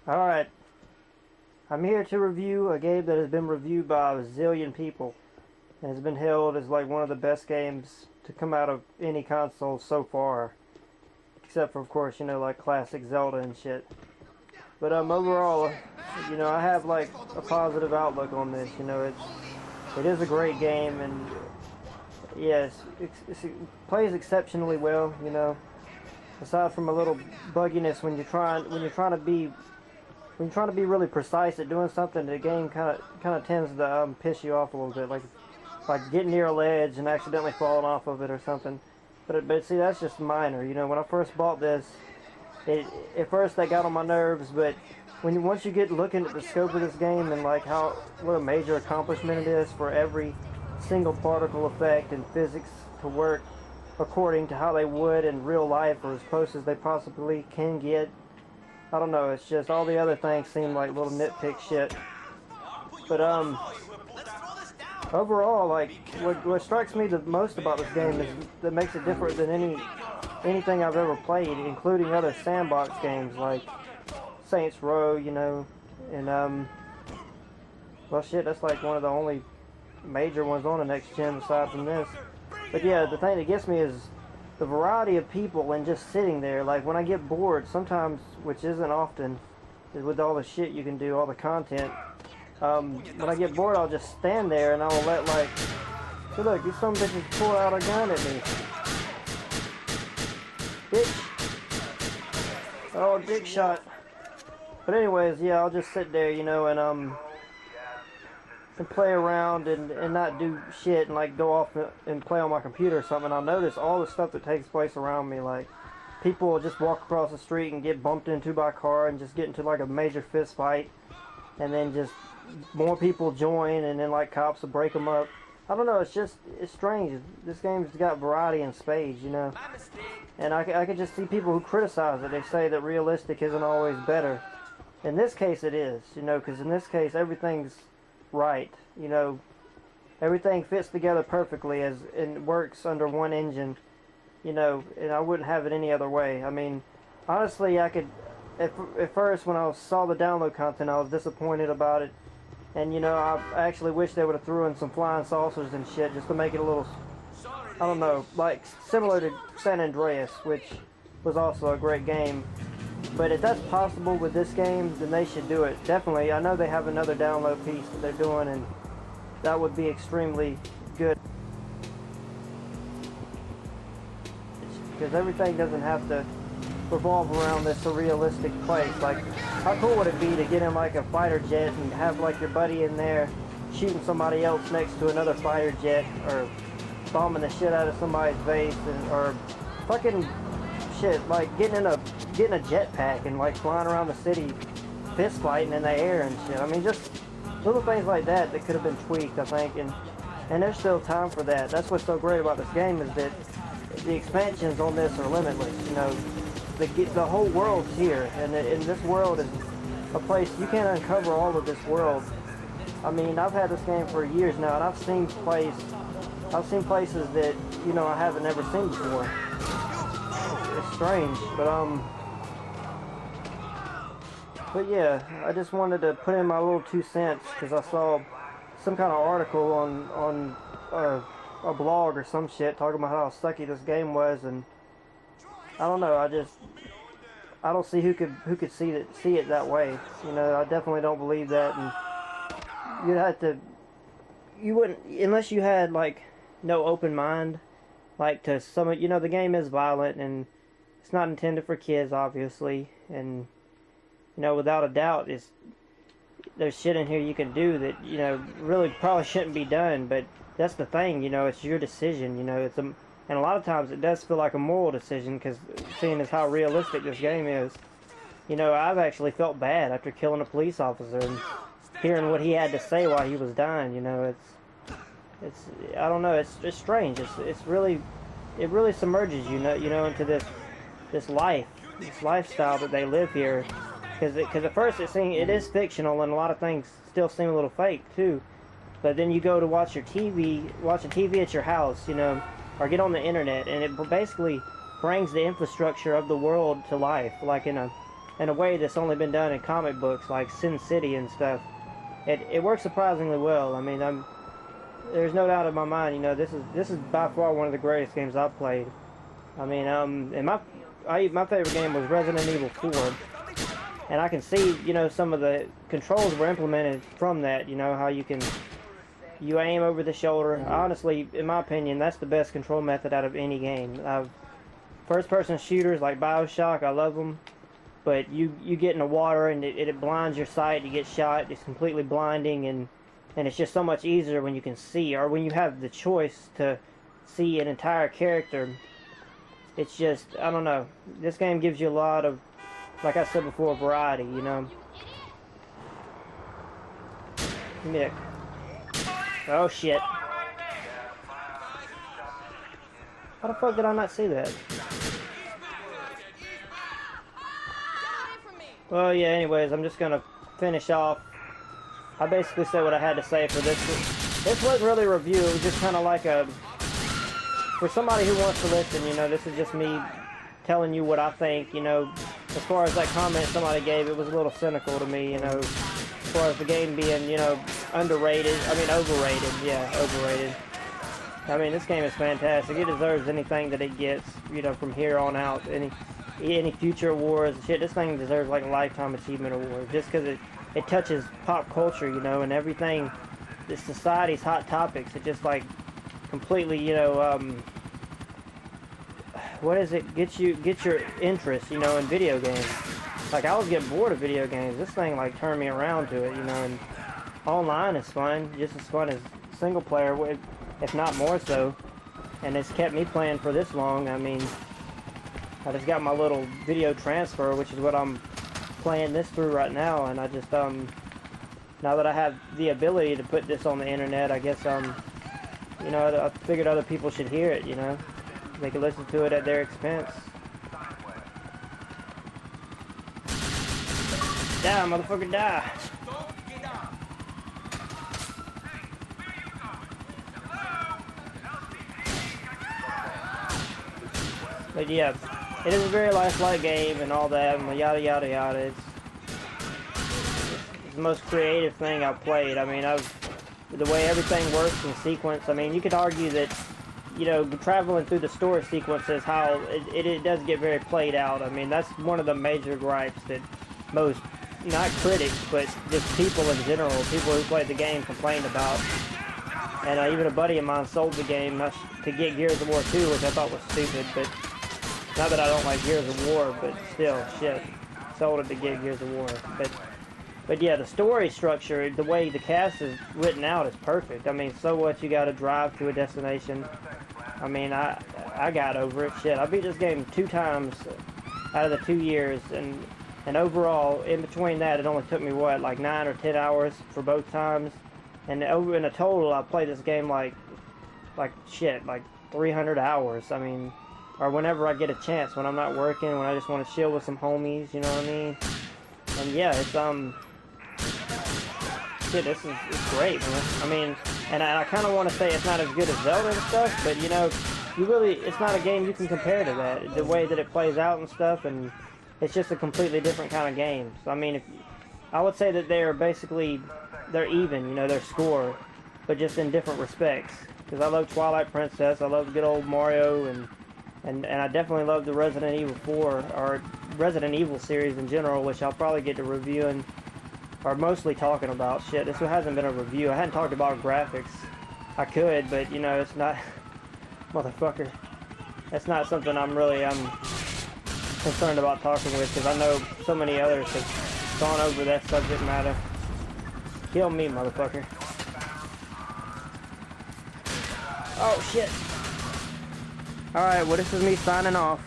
Alright, I'm here to review a game that has been reviewed by a zillion people and has been hailed as like one of the best games to come out of any console so far. Except for, of course, you know, like classic Zelda and shit. But overall, you know, I have like a positive outlook on this. You know, it is a great game, and yes, it plays exceptionally well. You know, aside from a little bugginess when you're trying to be really precise at doing something, the game kind of tends to piss you off a little bit, like getting near a ledge and accidentally falling off of it or something. But see, that's just minor. You know, when I first bought this, at first that got on my nerves, but once you get looking at the scope of this game and like what a major accomplishment it is for every single particle effect and physics to work according to how they would in real life, or as close as they possibly can get. I don't know, it's just all the other things seem like little nitpick shit. But overall, like what strikes me the most about this game is that makes it different than anything I've ever played, including other sandbox games like Saints Row, you know, and well shit, that's like one of the only major ones on the next gen aside from this. But yeah, the thing that gets me is the variety of people and just sitting there. Like when I get bored sometimes, which isn't often, with all the shit you can do, all the content, when I get bored I'll just stand there and I'll let like, so look, these some bitches pull out a gun at me. Bitch. Oh, dick shot. But anyways, yeah, I'll just sit there, you know, and play around and not do shit and like go off and play on my computer or something. I'll notice all the stuff that takes place around me. Like people will just walk across the street and get bumped into by a car and just get into like a major fist fight, and then just more people join, and then like cops will break them up. I don't know, it's strange. This game's got variety in spades, you know. And I could just see people who criticize it. They say that realistic isn't always better. In this case it is, you know, because in this case everything's right, you know, everything fits together perfectly and works under one engine, you know, and I wouldn't have it any other way. I mean, honestly, I could, at first when I saw the download content, I was disappointed about it, and you know, I actually wish they would have threw in some flying saucers and shit just to make it a little, I don't know, like similar to San Andreas, which was also a great game. But if that's possible with this game, then they should do it. Definitely. I know they have another download piece that they're doing, and that would be extremely good. Because everything doesn't have to revolve around this surrealistic place. Like, how cool would it be to get in like a fighter jet and have like your buddy in there shooting somebody else next to another fighter jet, or bombing the shit out of somebody's base, or fucking shit, like getting a jetpack and like flying around the city fist fighting in the air and shit. I mean, just little things like that could have been tweaked, I think, and there's still time for that. That's what's so great about this game, is that the expansions on this are limitless. You know, the whole world's here, and this world is a place you can't uncover all of this world. I mean, I've had this game for years now, and I've seen places that, you know, I haven't ever seen before. It's strange, but yeah, I just wanted to put in my little 2 cents because I saw some kind of article on a blog or some shit talking about how sucky this game was, and I don't know, I don't see who could see it that way. You know, I definitely don't believe that, and you wouldn't, unless you had like no open mind, like to some, you know, the game is violent and it's not intended for kids, obviously, and you know, without a doubt, there's shit in here you can do that, you know, really probably shouldn't be done, but that's the thing, you know, it's your decision, you know, and a lot of times it does feel like a moral decision, because seeing as how realistic this game is, you know, I've actually felt bad after killing a police officer and hearing what he had to say while he was dying. You know, it's I don't know, it's strange, it really submerges you know into this lifestyle that they live here. Because at first it is fictional, and a lot of things still seem a little fake too. But then you go to watch a TV at your house, you know, or get on the internet, and it basically brings the infrastructure of the world to life, like in a in a way that's only been done in comic books like Sin City and stuff. It works surprisingly well. I mean, there's no doubt in my mind, you know, this is by far one of the greatest games I've played. I mean, and my favorite game was Resident Evil 4, and I can see, you know, some of the controls were implemented from that. You know, how you aim over the shoulder. Honestly, in my opinion, that's the best control method out of any game. First-person shooters like BioShock, I love them, but you get in the water and it blinds your sight. You get shot. It's completely blinding, and it's just so much easier when you can see, or when you have the choice to see an entire character. It's just, I don't know. This game gives you a lot of, like I said before, variety, you know. Give me that. Oh shit. How the fuck did I not see that? Well, yeah, anyways, I'm just gonna finish off. I basically said what I had to say for this. This wasn't really a review, it was just kind of like a... For somebody who wants to listen, you know, this is just me telling you what I think, you know. As far as that comment somebody gave, it was a little cynical to me, you know. As far as the game being, you know, overrated. Yeah, overrated. I mean, this game is fantastic. It deserves anything that it gets, you know, from here on out. Any future awards, shit, this thing deserves like a Lifetime Achievement Award. Just because it touches pop culture, you know, and everything, this society's hot topics. It just like completely, you know, what is it? Get your interest, you know, in video games. Like, I was getting bored of video games. This thing like turned me around to it, you know. And online is fun, just as fun as single player, if not more so. And it's kept me playing for this long. I mean, I just got my little video transfer, which is what I'm playing this through right now. And I just now that I have the ability to put this on the internet, I guess you know, I figured other people should hear it, you know. They can listen to it at their expense. Die, motherfucker, die. But yeah, it is a very lifelike game and all that, and yada yada yada. It's the most creative thing I've played. I mean, the way everything works in sequence. I mean, you could argue that, you know, traveling through the story sequences, how it does get very played out. I mean, that's one of the major gripes that most, not critics, but just people in general, people who played the game complained about. And even a buddy of mine sold the game to get Gears of War 2, which I thought was stupid, but not that I don't like Gears of War, but still, shit, sold it to get Gears of War. But yeah, the story structure, the way the cast is written out is perfect. I mean, so what, you gotta drive to a destination. I mean, I got over it. Shit, I beat this game 2 times out of the 2 years, and overall, in between that, it only took me, what, like 9 or 10 hours for both times. And over in a total, I played this game like shit, like 300 hours. I mean, or whenever I get a chance, when I'm not working, when I just want to chill with some homies, you know what I mean? And yeah, it's shit, it's great, man. I mean, and I kind of want to say it's not as good as Zelda and stuff, but you know, it's not a game you can compare to that. The way that it plays out and stuff, and it's just a completely different kind of game. So I mean, I would say that they're even, you know, their score, but just in different respects. Because I love Twilight Princess, I love good old Mario, and I definitely love the Resident Evil 4, or Resident Evil series in general, which I'll probably get to reviewing, or mostly talking about. Shit, this one hasn't been a review. I hadn't talked about graphics. I could, but you know, it's not, motherfucker, that's not something I'm concerned about talking with, because I know so many others have gone over that subject matter. Kill me, motherfucker. Oh shit. Alright, well, this is me signing off.